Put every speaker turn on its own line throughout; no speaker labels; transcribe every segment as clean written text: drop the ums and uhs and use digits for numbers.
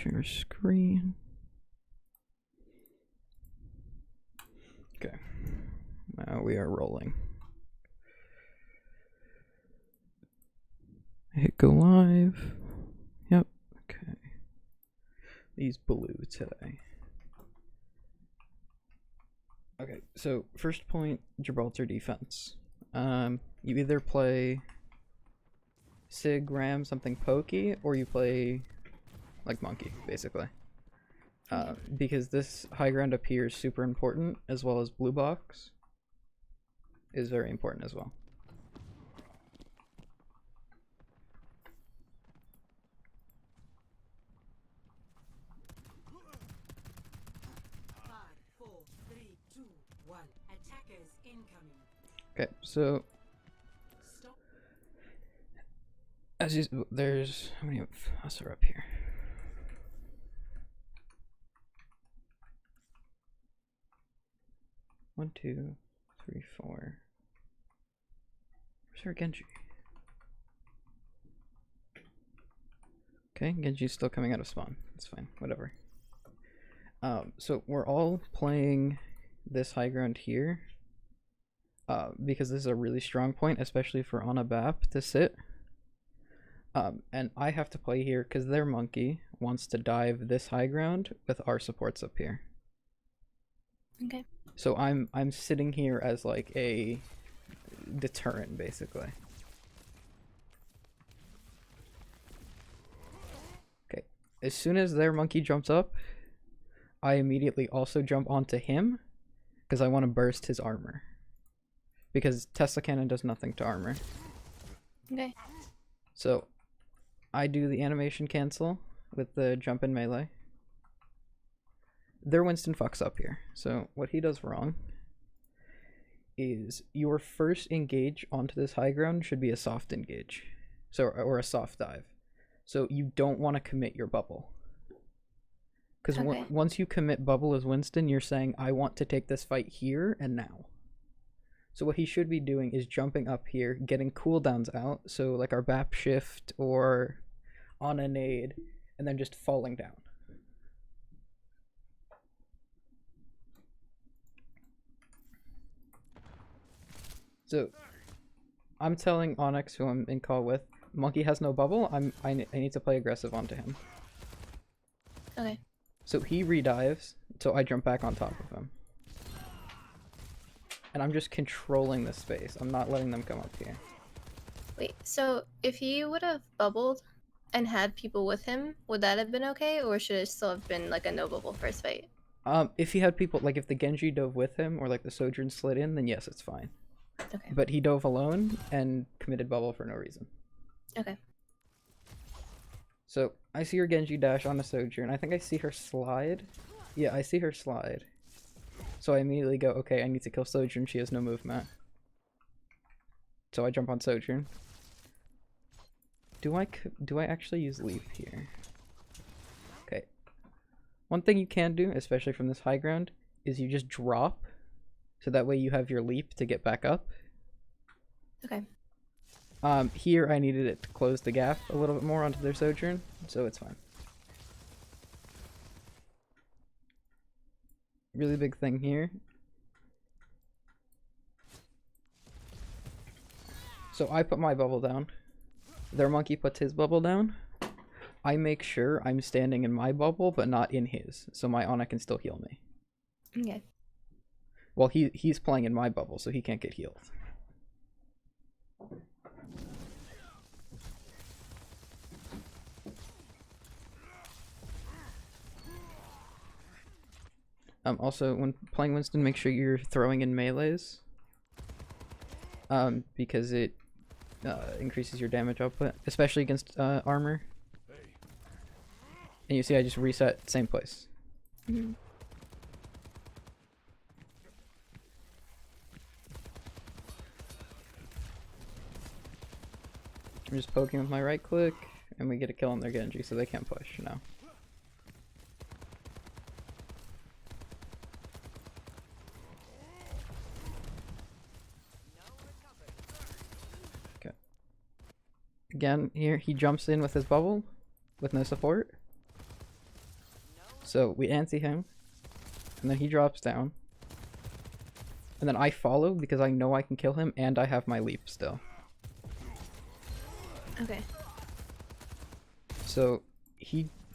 Share screen. Okay. Now we are rolling. Hit go live. Yep. Okay. These blue today. Okay, so first point, Gibraltar defense. You either play Sig, Ram, something pokey, or you play like Monkey, basically. Because this high ground up here is super important, as well as blue box is very important as well. Okay, so as you, there's how many of us are up here? One, two, three, four. Where's our Genji? Okay, Genji's still coming out of spawn. That's fine, whatever. So we're all playing this high ground here. Because this is a really strong point, especially for on a BAP to sit. And I have to play here because their monkey wants to dive this high ground with our supports up here.
Okay.
So I'm sitting here as like a deterrent, basically. Okay. As soon as their monkey jumps up, I immediately also jump onto him because I want to burst his armor. Because Tesla Cannon does nothing to armor.
Okay.
So I do the animation cancel with the jump in melee. Their Winston fucks up here. So what he does wrong is your first engage onto this high ground should be a soft engage. So or a soft dive. So you don't want to commit your bubble. Because once you commit bubble as Winston, you're saying, I want to take this fight here and now. So what he should be doing is jumping up here, getting cooldowns out, so like our BAP shift or on a nade, and then just falling down. So I'm telling Onyx, who I'm in call with, Monkey has no bubble, I need to play aggressive onto him.
Okay.
So he redives, so I jump back on top of him. And I'm just controlling the space. I'm not letting them come up here.
Wait, so if he would have bubbled and had people with him, would that have been okay? Or should it still have been like a no bubble first fight?
If he had people, like if the Genji dove with him or like the Sojourn slid in, then yes, it's fine.
Okay.
But he dove alone and committed bubble for no reason.
Okay.
So I see her Genji dash on a Sojourn. I think I see her slide. Yeah, I see her slide. So I immediately go, okay, I need to kill Sojourn. She has no movement. So I jump on Sojourn. Do I actually use Leap here? Okay. One thing you can do, especially from this high ground, is you just drop. So that way you have your Leap to get back up.
Okay.
Here I needed it to close the gap a little bit more onto their Sojourn, so it's fine. Really big thing here. So I put my bubble down. Their monkey puts his bubble down. I make sure I'm standing in my bubble, but not in his, so my Ana can still heal me.
Okay.
Well, he's playing in my bubble, so he can't get healed. Also, when playing Winston, make sure you're throwing in melees. Because it increases your damage output, especially against armor. And you see I just reset same place.
Mm-hmm.
I'm just poking with my right click, and we get a kill on their Genji, so they can't push now. Okay. Again, here he jumps in with his bubble, with no support. So we anti him, and then he drops down. And then I follow because I know I can kill him and I have my leap still.
Okay.
So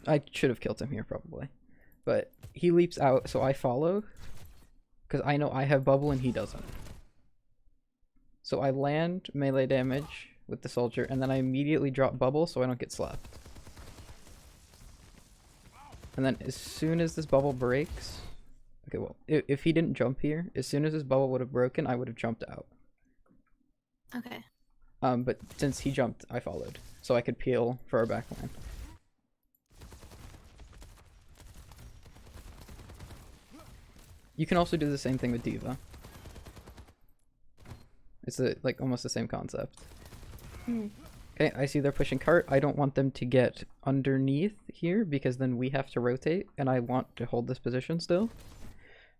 I should have killed him here probably. But he leaps out, so I follow. Because I know I have bubble and he doesn't. So I land melee damage with the soldier, and then I immediately drop bubble so I don't get slapped. And then as soon as this bubble breaks... Okay, well, if he didn't jump here, as soon as his bubble would have broken, I would have jumped out.
Okay.
But since he jumped, I followed. So I could peel for our backline. You can also do the same thing with Diva. It's like almost the same concept. Okay, I see they're pushing cart. I don't want them to get underneath here because then we have to rotate and I want to hold this position still.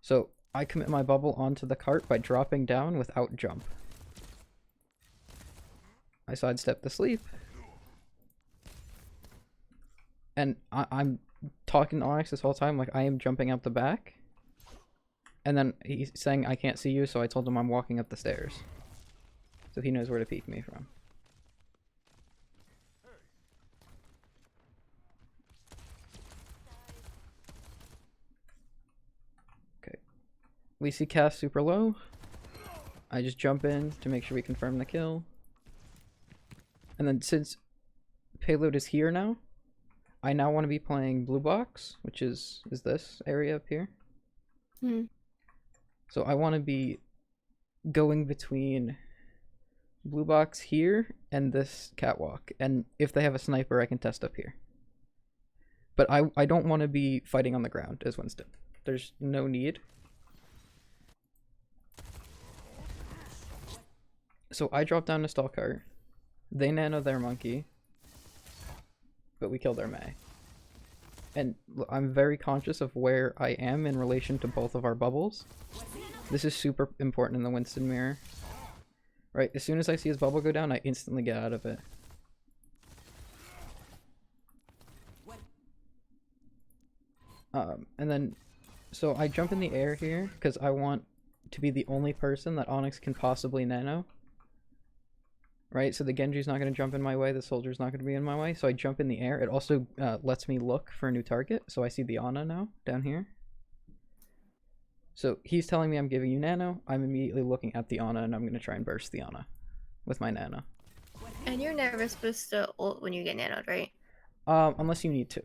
So I commit my bubble onto the cart by dropping down without jump. I sidestep the sleep. And I'm talking to Onyx this whole time like I am jumping out the back. And then he's saying I can't see you, so I told him I'm walking up the stairs. So he knows where to peek me from. We see cast super low. I just jump in to make sure we confirm the kill. And then since payload is here now, I now want to be playing blue box, which is this area up here. So I want to be going between blue box here and this catwalk. And if they have a sniper, I can test up here. But I don't want to be fighting on the ground as Winston. There's no need. So I drop down to stall cart. They nano their monkey. But we kill their May. And I'm very conscious of where I am in relation to both of our bubbles. This is super important in the Winston mirror. Right, as soon as I see his bubble go down, I instantly get out of it. And then, so I jump in the air here because I want to be the only person that Onyx can possibly nano. Right, so the Genji's not going to jump in my way, the soldier's not going to be in my way, so I jump in the air. It also lets me look for a new target, so I see the Ana now, down here. So he's telling me I'm giving you nano, I'm immediately looking at the Ana, and I'm going to try and burst the Ana with my nano.
And you're never supposed to ult when you get nanoed, right?
Unless you need to.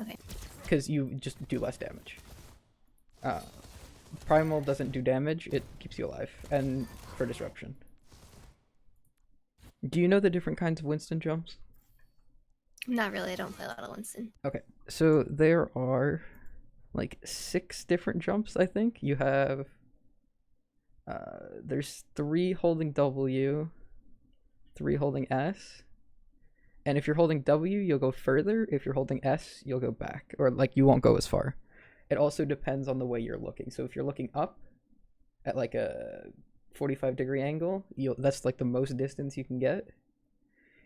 Okay.
Because you just do less damage. Primal doesn't do damage, it keeps you alive, and for disruption. Do you know the different kinds of Winston jumps?
Not really, I don't play a lot of Winston.
Okay, so there are like 6 different jumps, I think. You have... there's 3 holding W, 3 holding S, and if you're holding W, you'll go further. If you're holding S, you'll go back, or like you won't go as far. It also depends on the way you're looking. So if you're looking up at like a 45-degree angle, that's like the most distance you can get.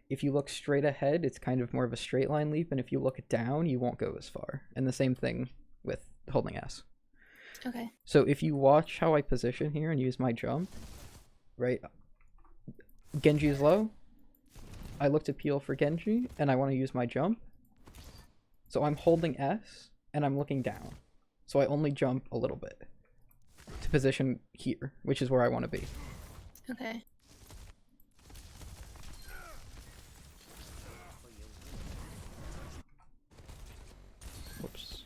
If you look straight ahead, it's kind of more of a straight line leap, and if you look down, you won't go as far. And the same thing with holding S.
Okay.
So if you watch how I position here and use my jump, right? Genji is low. I look to peel for Genji, and I want to use my jump. So I'm holding S, and I'm looking down. So I only jump a little bit to position here, which is where I want to be.
Okay.
Whoops.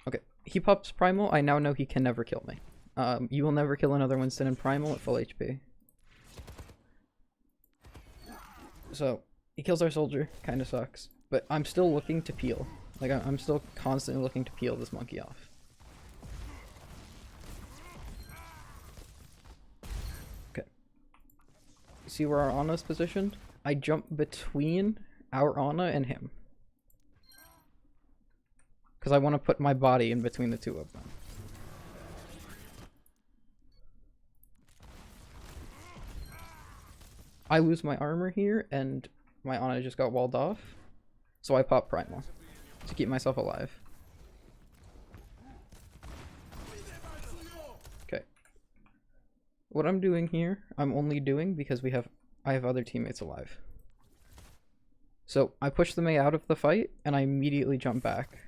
Okay, he pops Primal. I now know he can never kill me. You will never kill another Winston in Primal at full HP. So, he kills our soldier. Kinda sucks. But I'm still looking to peel. Like, I'm still constantly looking to peel this monkey off. Okay. See where our Ana's positioned? I jump between our Ana and him. Because I want to put my body in between the two of them. I lose my armor here, and my Ana just got walled off. So I pop Primal to keep myself alive. Okay. What I'm doing here, I'm only doing because I have other teammates alive. So I push the Mei out of the fight, and I immediately jump back.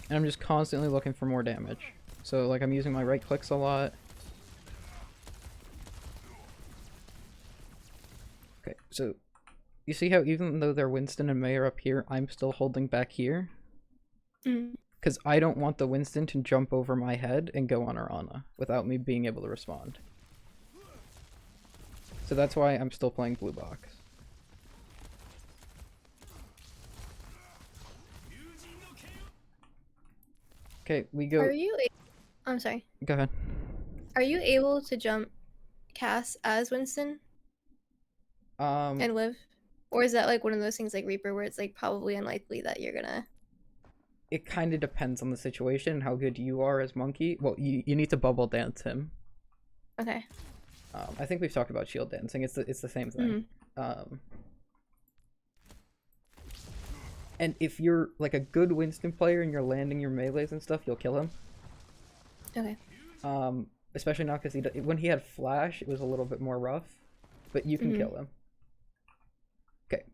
And I'm just constantly looking for more damage. So like I'm using my right clicks a lot. Okay, so you see how even though they're Winston and Mei are up here, I'm still holding back here? Because I don't want the Winston to jump over my head and go on our Ana without me being able to respond. So that's why I'm still playing blue box. Okay, we go.
Are you? I'm sorry.
Go ahead.
Are you able to jump cast as Winston? And live? Or is that like one of those things like Reaper where it's like probably unlikely that you're gonna...
It kind of depends on the situation and how good you are as Monkey. Well, you need to bubble dance him.
Okay.
I think we've talked about shield dancing. It's the same thing. And if you're like a good Winston player and you're landing your melees and stuff, you'll kill him.
Okay.
Especially now because when he had flash, it was a little bit more rough, but you can kill him. Okay.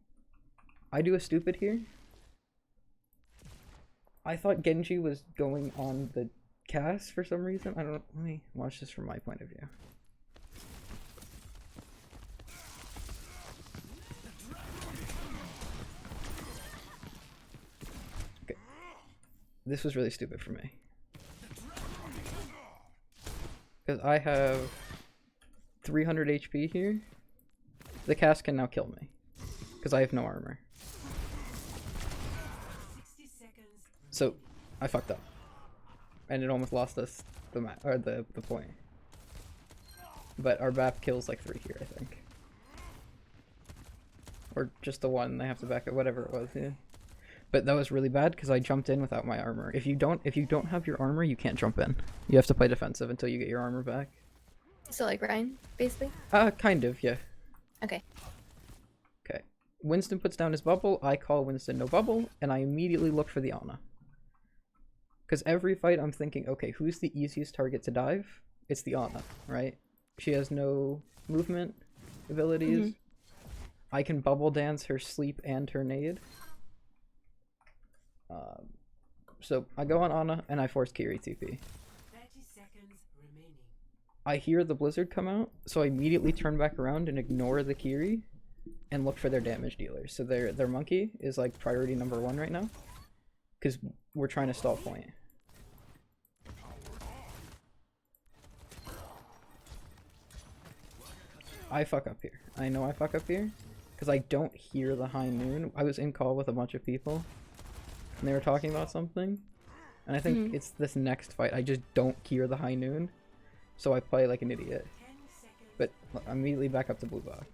I do a stupid here. I thought Genji was going on the cast for some reason. I don't know. Let me watch this from my point of view. Okay. This was really stupid for me. Because I have 300 HP here. The cast can now kill me. Because I have no armor. So, I fucked up. And it almost lost us the point. But our BAP kills like 3 here, I think. Or just the 1, they have to back it, whatever it was, yeah. But that was really bad because I jumped in without my armor. If you don't have your armor, you can't jump in. You have to play defensive until you get your armor back.
So like Ryan, basically?
Kind of, yeah.
Okay.
Okay. Winston puts down his bubble, I call Winston no bubble, and I immediately look for the Ana. Because every fight I'm thinking, okay, who's the easiest target to dive? It's the Ana, right? She has no movement abilities. I can bubble dance her sleep and her nade. So I go on Ana and I force Kiri TP. 30 seconds remaining. I hear the blizzard come out, so I immediately turn back around and ignore the Kiri and look for their damage dealers. So their monkey is like priority number 1 right now. Because we're trying to stall point. I fuck up here. I know I fuck up here. Because I don't hear the high noon. I was in call with a bunch of people. And they were talking about something. And I think it's this next fight. I just don't hear the high noon. So I play like an idiot. But I'm immediately back up to blue box.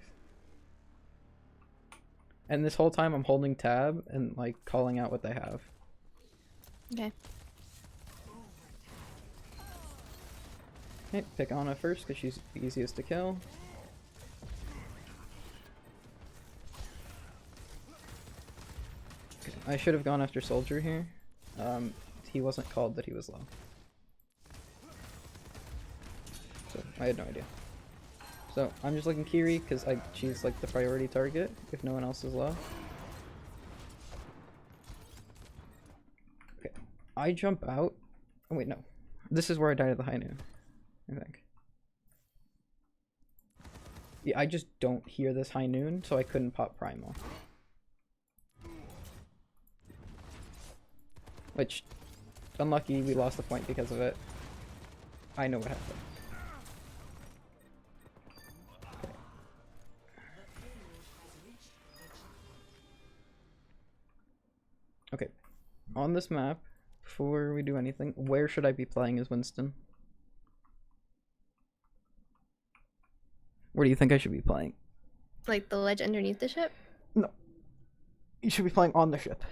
And this whole time I'm holding tab and like calling out what they have.
Okay.
Okay, pick Ana first because she's the easiest to kill. Okay, I should have gone after Soldier here. He wasn't called that he was low. So I had no idea. So I'm just looking Kiri because she's like the priority target if no one else is low. Okay, I jump out. Oh wait, no. This is where I died at the high noon, I think. Yeah, I just don't hear this high noon, so I couldn't pop Primal. Which, unlucky, we lost the point because of it. I know what happened. Okay, on this map, before we do anything, where should I be playing as Winston? Where do you think I should be playing?
Like the ledge underneath the ship?
No. You should be playing on the ship.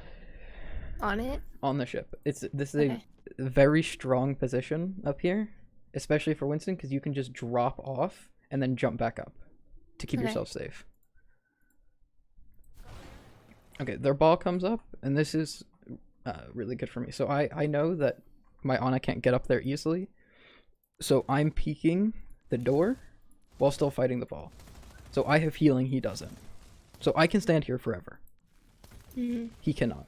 On it?
On the ship. This is a very strong position up here. especially for Winston, because you can just drop off and then jump back up to keep yourself safe. Okay, their ball comes up, and this is really good for me. So I know that my Ana can't get up there easily, so I'm peeking the door while still fighting the ball. So I have healing, he doesn't. So I can stand here forever. He cannot.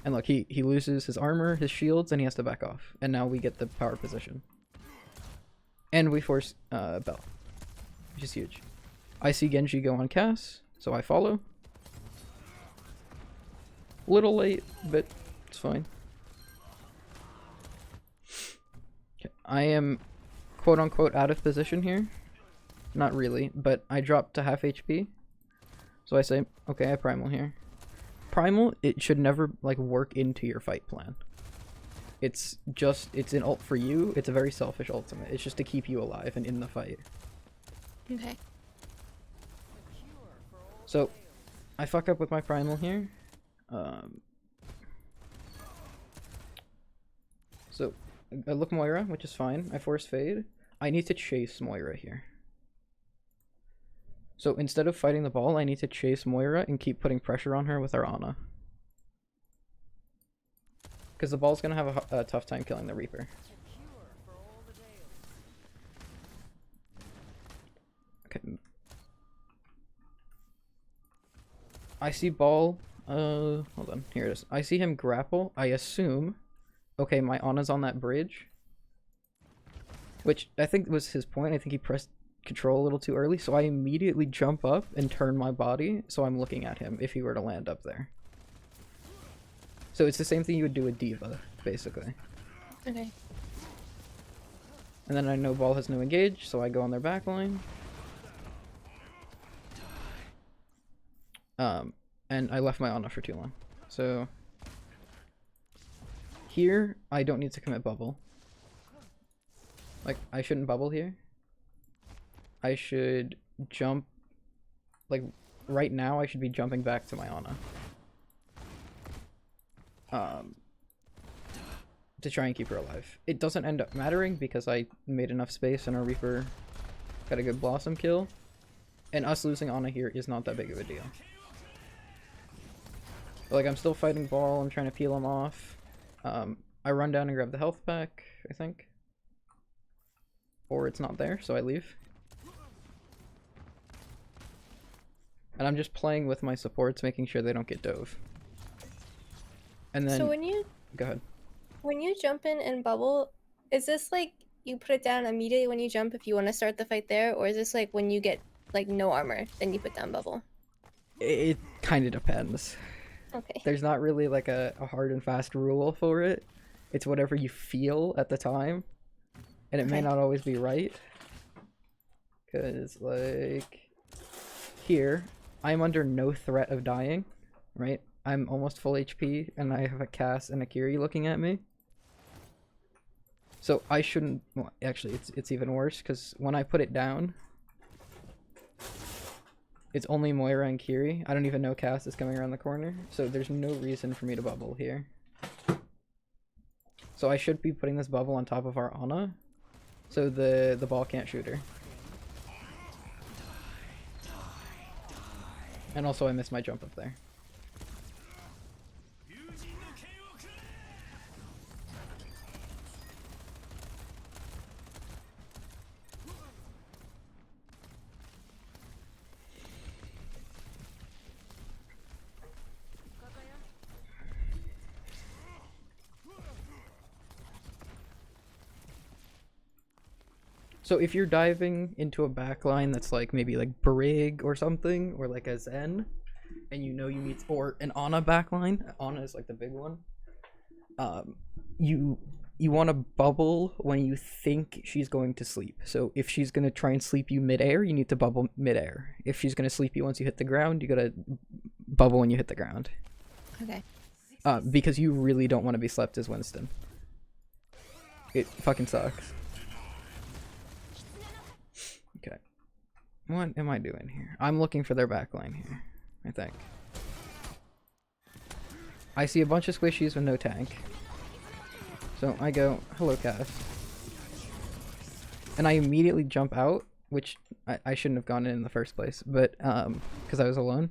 And look, he loses his armor, his shields, and he has to back off. And now we get the power position. And we force Bell, which is huge. I see Genji go on Cass, so I follow. Little late, but it's fine. Okay. I am quote-unquote out of position here. Not really, but I dropped to half HP. So I say, okay, I primal here. Primal, it should never like work into your fight plan. It's an ult for you. It's a very selfish ultimate. It's just to keep you alive and in the fight.
Okay.
So I fuck up with my primal here. So I look Moira, which is fine. I force fade. I need to chase Moira here. So instead of fighting the ball, I need to chase Moira and keep putting pressure on her with our Ana. Because the ball's gonna have a tough time killing the Reaper. Okay. I see ball. Hold on. Here it is. I see him grapple. I assume. Okay, my Ana's on that bridge. Which I think was his point. I think he pressed control a little too early, so I immediately jump up and turn my body so I'm looking at him if he were to land up there. So it's the same thing you would do with D.Va, basically.
Okay.
And then I know ball has no engage, so I go on their back line. And I left my Ana for too long. So here, I don't need to commit bubble. Like, I shouldn't bubble here. I should jump, like, right now I should be jumping back to my Ana. To try and keep her alive. It doesn't end up mattering because I made enough space and our Reaper got a good Blossom kill. And us losing Ana here is not that big of a deal. But, like, I'm still fighting ball, I'm trying to peel him off. I run down and grab the health pack, I think. Or it's not there, so I leave. And I'm just playing with my supports, making sure they don't get dove. And then...
So when you...
Go ahead.
When you jump in and bubble, is this like you put it down immediately when you jump if you want to start the fight there? Or is this like when you get like no armor, then you put down bubble?
It kind of depends.
Okay.
There's not really like a hard and fast rule for it. It's whatever you feel at the time. And it may not always be right. Because like... Here, I'm under no threat of dying, right? I'm almost full HP, and I have a Cass and a Kiri looking at me. So I shouldn't... Well, actually, it's even worse, because when I put it down, it's only Moira and Kiri. I don't even know Cass is coming around the corner, so there's no reason for me to bubble here. So I should be putting this bubble on top of our Ana, so the ball can't shoot her. And also I missed my jump up there. So if you're diving into a backline that's like maybe like Brig or something, or like a Zen, and you know you need, or an Ana backline, Ana is like the big one, you want to bubble when you think she's going to sleep. So if she's going to try and sleep you mid-air, you need to bubble mid-air. If she's going to sleep you once you hit the ground, you gotta bubble when you hit the ground.
Okay.
Because you really don't want to be slept as Winston. It fucking sucks. Okay. What am I doing here? I'm looking for their backline here, I think. I see a bunch of squishies with no tank. So I go, hello Cass. and I immediately jump out, which I shouldn't have gone in the first place, but because I was alone.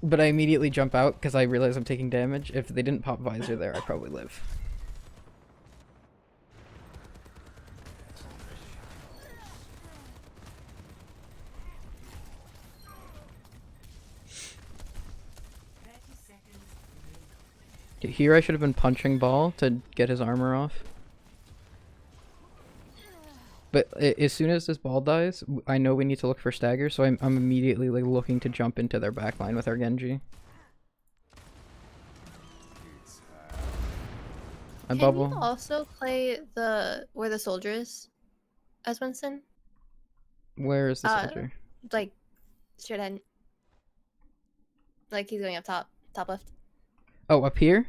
But I immediately jump out because I realize I'm taking damage. If they didn't pop visor there, I'd probably live. Here I should have been punching ball to get his armor off. But as soon as this ball dies, I know we need to look for staggers, so I'm immediately like looking to jump into their backline with our Genji. I bubble.
Can you also play where the soldier is as Winston?
Where is the soldier?
Like straight ahead. Like he's going up top left.
Oh, up here?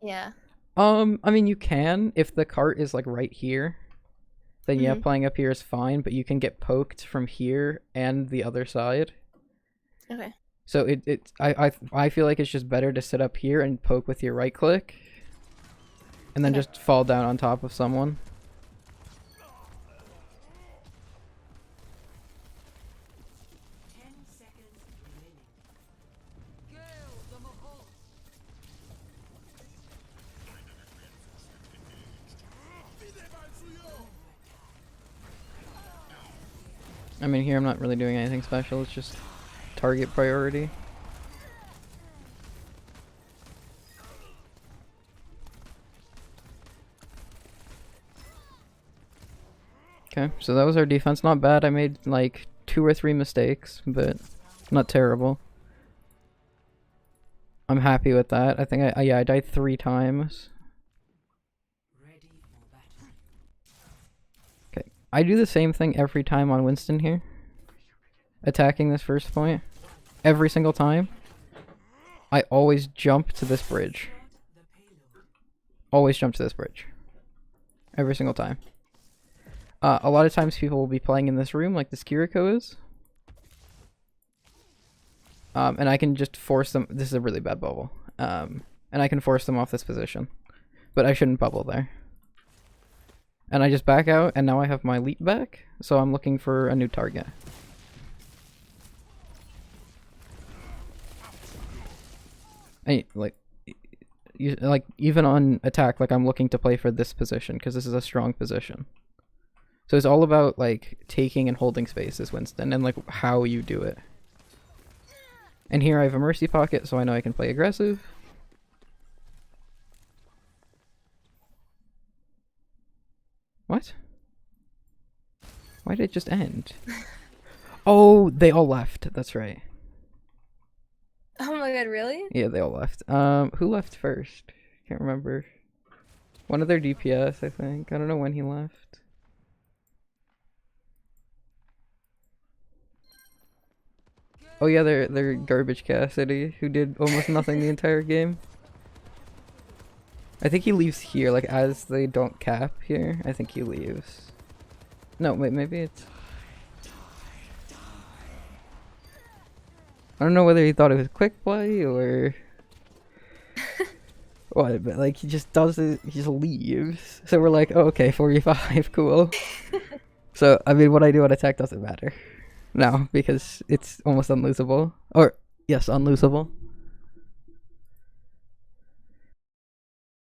Yeah.
I mean you can if the cart is like right here. Then yeah, playing up here is fine, but you can get poked from here and the other side.
Okay.
So I feel like it's just better to sit up here and poke with your right click, and then just fall down on top of someone. I mean, here I'm not really doing anything special, it's just target priority. Okay, so that was our defense. Not bad. I made like 2 or 3 mistakes, but not terrible. I'm happy with that. I think I died 3 times. I do the same thing every time on Winston here. Attacking this first point. Every single time. I always jump to this bridge. Always jump to this bridge. Every single time. A lot of times people will be playing in this room like this Kiriko is. And I can just force them. This is a really bad bubble. And I can force them off this position. But I shouldn't bubble there. And I just back out, and now I have my leap back, so I'm looking for a new target. And, like even on attack, like I'm looking to play for this position, because this is a strong position. So it's all about, like, taking and holding spaces, Winston, and, like, how you do it. And here I have a mercy pocket, so I know I can play aggressive. What? Why did it just end? Oh, they all left. That's right.
Oh my god, really?
Yeah, they all left. Who left first? Can't remember. One of their DPS, I think. I don't know when he left. Oh yeah, they're Garbage Cassidy, who did almost nothing the entire game. I think he leaves here, like, as they don't cap here. I think he leaves. No, wait, maybe it's... I don't know whether he thought it was quick play, or... what, but, like, he just does it, he just leaves. So we're like, oh, okay, 45, cool. So, I mean, what I do on attack doesn't matter. No, because it's almost unlosable. Or, yes, unlosable.